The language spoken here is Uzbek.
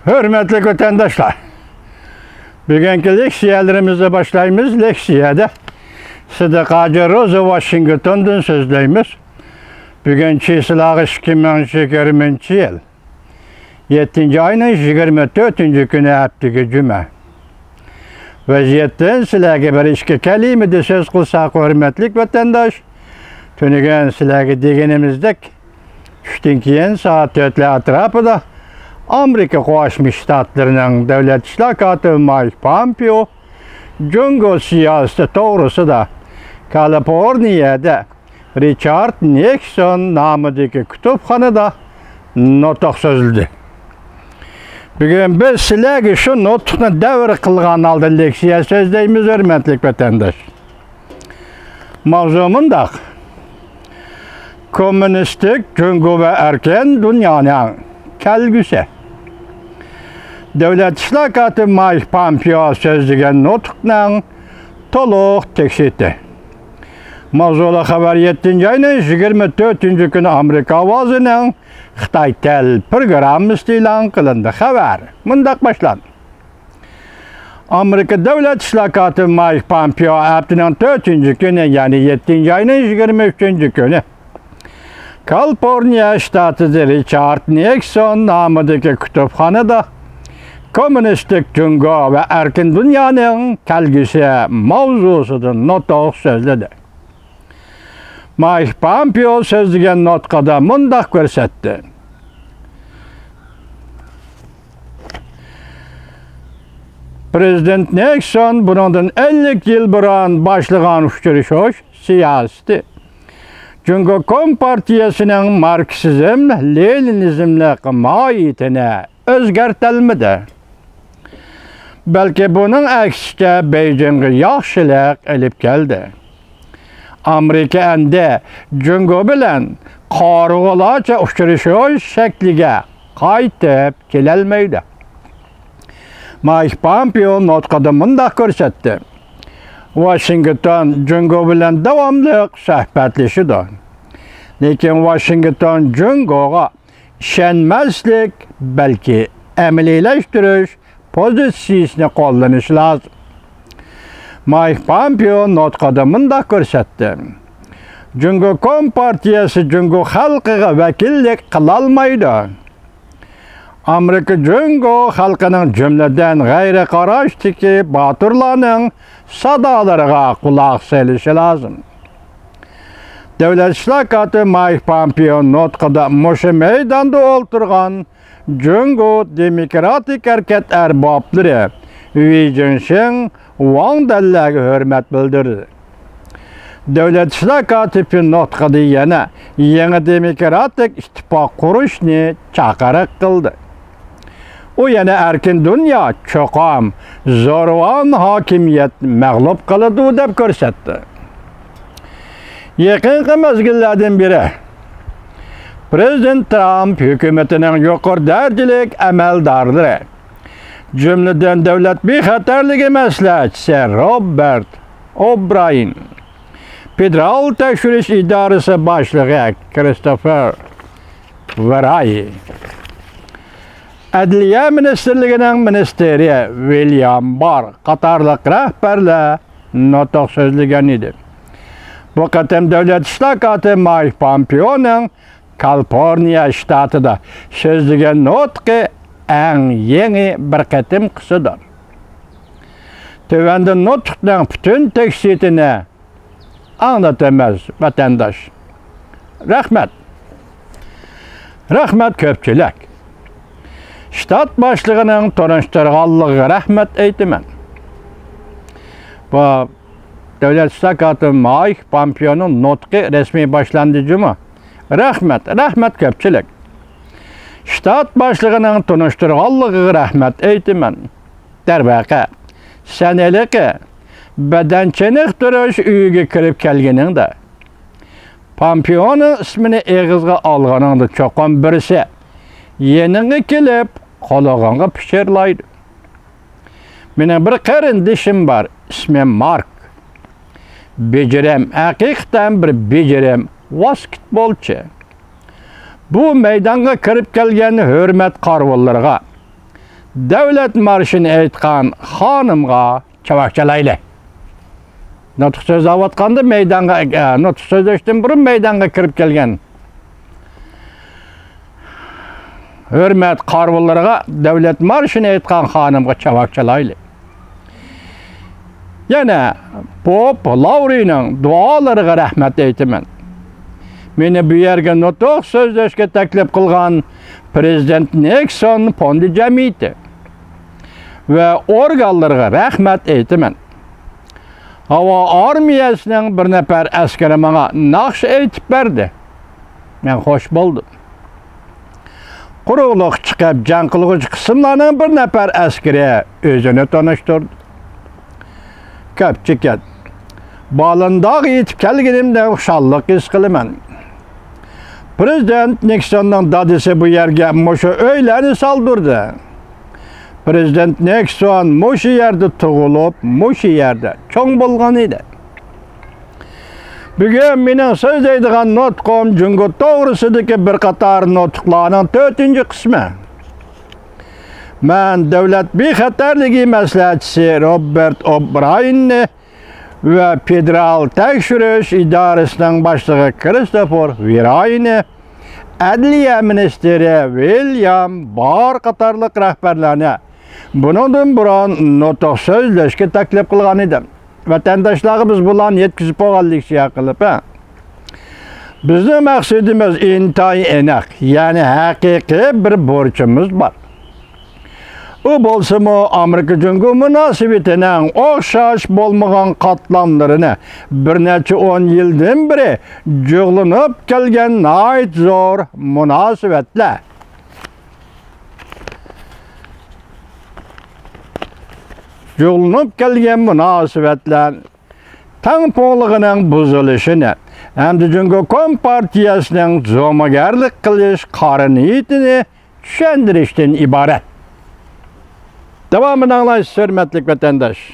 Hürmetli vatandaşlar, bugünkü leksiyelerimizle başlayımız. Leksiyede Sıdıkacı Roza Washington'dan sözleyimiz. Bugün çiğsilağı 2020 yıl 7. ayının 24. günü haftıki cüme. Vaziyetten silahı bir işki kelimede söz kılsak hürmetlik vatandaş. Tünügen silahı degenimizdek 3. saat 4 atrapı da Amerika Qoşmuş Ştatlarının devlet işlakatı Mike Pompeo, Cungo siyaseti doğrusu da Kaliforniya'da Richard Nixon namıdaki kütüphanada notuk sözüldü. Bugün biz sizlerge şu notukni devir kılgan aldı leksiya sözdeyimiz hürmetlik vatandaş. Mavzumundaq komünistik Cungo ve erken dünyanın kelgüsü. Devlet işlakatı Mike Pompeo sözlügen notuknan toluq tekşiti. Mavzula haber 7. ayının 24. günü Amerika avazının Xitay tel programı ilan kılındı. Haber mındak başlandı. Amerika devlet işlakatı Mike Pompeo haftanın 4. günü yani 7. ayının 23. günü Kaliforniya ştatı Richard Nixon namıdaki kütüphanada komünistik Cungo ve erkin dünyanın kelgisi mavzusudur notuk sözledi. Mike Pompeo sözlügen notkada mındak görsetti. Prezident Nixon bundan 50 yıl buran başlayan uçturuşuş siyaseti Cungo Kompartiyasının Marksizm, Leninizmle mahiyetine özgertilmedi. Belki bunun aksine Beijing'e yaxşılık elip geldi. Amerika endi Cungo bilen qarğılaça uçturuşuş şekliga qaytıp kelelmeydi. Mike Pompeo notkada mındak görsetti. Washington Cungo bilen davamlı söhbetleşidir. Lekin Washington Cungo'ga işenmezlik belki emelileştiriş pozisiyasını kullanışı lazım. Mike Pompeo notkada mındak görsetti. Cungo Kompartiyası Cungo halkıga vekillik kılalmaydı. Amerika Cungo halkının cümleden gayri qaraştiki batırlarının sadalarına kulak selişi lazım. Devlet işlakatı Mike Pompeo notkada moşu meydanda olturgan Cungo Demokratik Hareket erbapları Wi Jinshin Wang dallarga hürmet bildirdi. Devlet işlakatı notkada yana yeni demokratik ittifak kuruşni çaqarık kıldı. O yana erkin dünya çoqam, zorvan hakimiyet mağlup kılıdı deb görsetti. Yakın mezgillerden biri Prezident Trump hükümetinin yuqori derecelik amaldarlari, cümleden devlet bexatarligi maslahatchisi Robert O'Brien, Federal tekshirish idorasi boshlig'i Christopher Wray, Adliya Ministerligining ministeri William Barr qatorliq rahbarlar notuk so'zlagan edi. Bu qatam devlet işlakatı Mike Pompeo'nun Kaliforniya ştatida so'zlagan nutqi eng yeni bir qatim qisidir. Tövende nutqning bütün tekstini anlatamaz vatandaş. Rahmet. Rahmet köpçülük. Ştat başlığının tanıştırganlığı rahmet eytimen. Bu devlet işlakatı Mike Pompeo'nun nutqi resmi başlandıcı mı? Rahmet köpçülük. Ştat başlığının tanıştırganlığı rahmet eytimen. Dervaqa, senelik bedençenik duruş uyuga kirib kelgeningda Pompeo'nun ismini egizga alganingda çoqan birisi yeninga kelib qolaganga pichirlaydi. Mening bir qarindishim bor, ismi Mark. Becirem, haqiqatan bir becirem basketbolchi. Bu maydonga kirib kelgan hurmat qarvonlarga devlet marşını aytkan hanımga çavakçalaylı. Nutq söz avatqanda meydanga, nutq sözleşten burun meydanga kirip kelgen. Hürmet qarvullarga devlet marşını aytkan hanımga çavakçalaylı. Yana Pop Lauri'nin dualarıga rahmet eytimen. Meni bu yerge nutq sözleşke taklif kılgan Prezident Nixon fondi jamiyati ve organlarga rahmet eytimen. Hava armiyasının bir nefer askeri bana naqş eytip berdi. Men hoş buldum. Quruqluq çıkıp can qılğıcı kısımlarının bir nefer askeri özünü tanıştırdı. Köpçüket. Balındaq yetip kelgenimde uşallık his qılıman. Prezident Nixon'dan dadısı bu yerge muşu öyleni saldırdı. Prezident Nixon muşu yerde tuğulup, muşu yerde çoğun bolğan idi. Bugün menin söz eydiğen nutqum Cungut doğrusudaki bir qatar nutqlarının 4. kısmı. Ben devlet bexatarligi maslahatçisi Robert O'Brien'i ve Federal Tekşürüş İdaresi'nin başlığı Christopher Wray'ni, Adliye Ministeri William Barr qatarlıq rəhbərlərinə bundan buran nutq sözləşki təklif qılğan idim. Vatandaşlarımız bulan yetkizip oğallik şey qılıb. Bizim məqsədimiz intayi enak, yani hakiki bir borcumuz var. O bolsa mı Amerika Cumhuriyeti münasebetinin oxşaş bolmagan katlamlarını bir neçe 10 yıldan beri cıglanıp gelgen nait zor münasebetler. Cıglanıp gelgen münasebetler tampolığının bozuluşunu hem de Cumhuriyet Kompartiyasının zomagarlık kılış qariniyetini düşendirişten ibaret. Devamını anlayış, hürmetlik vatandaş.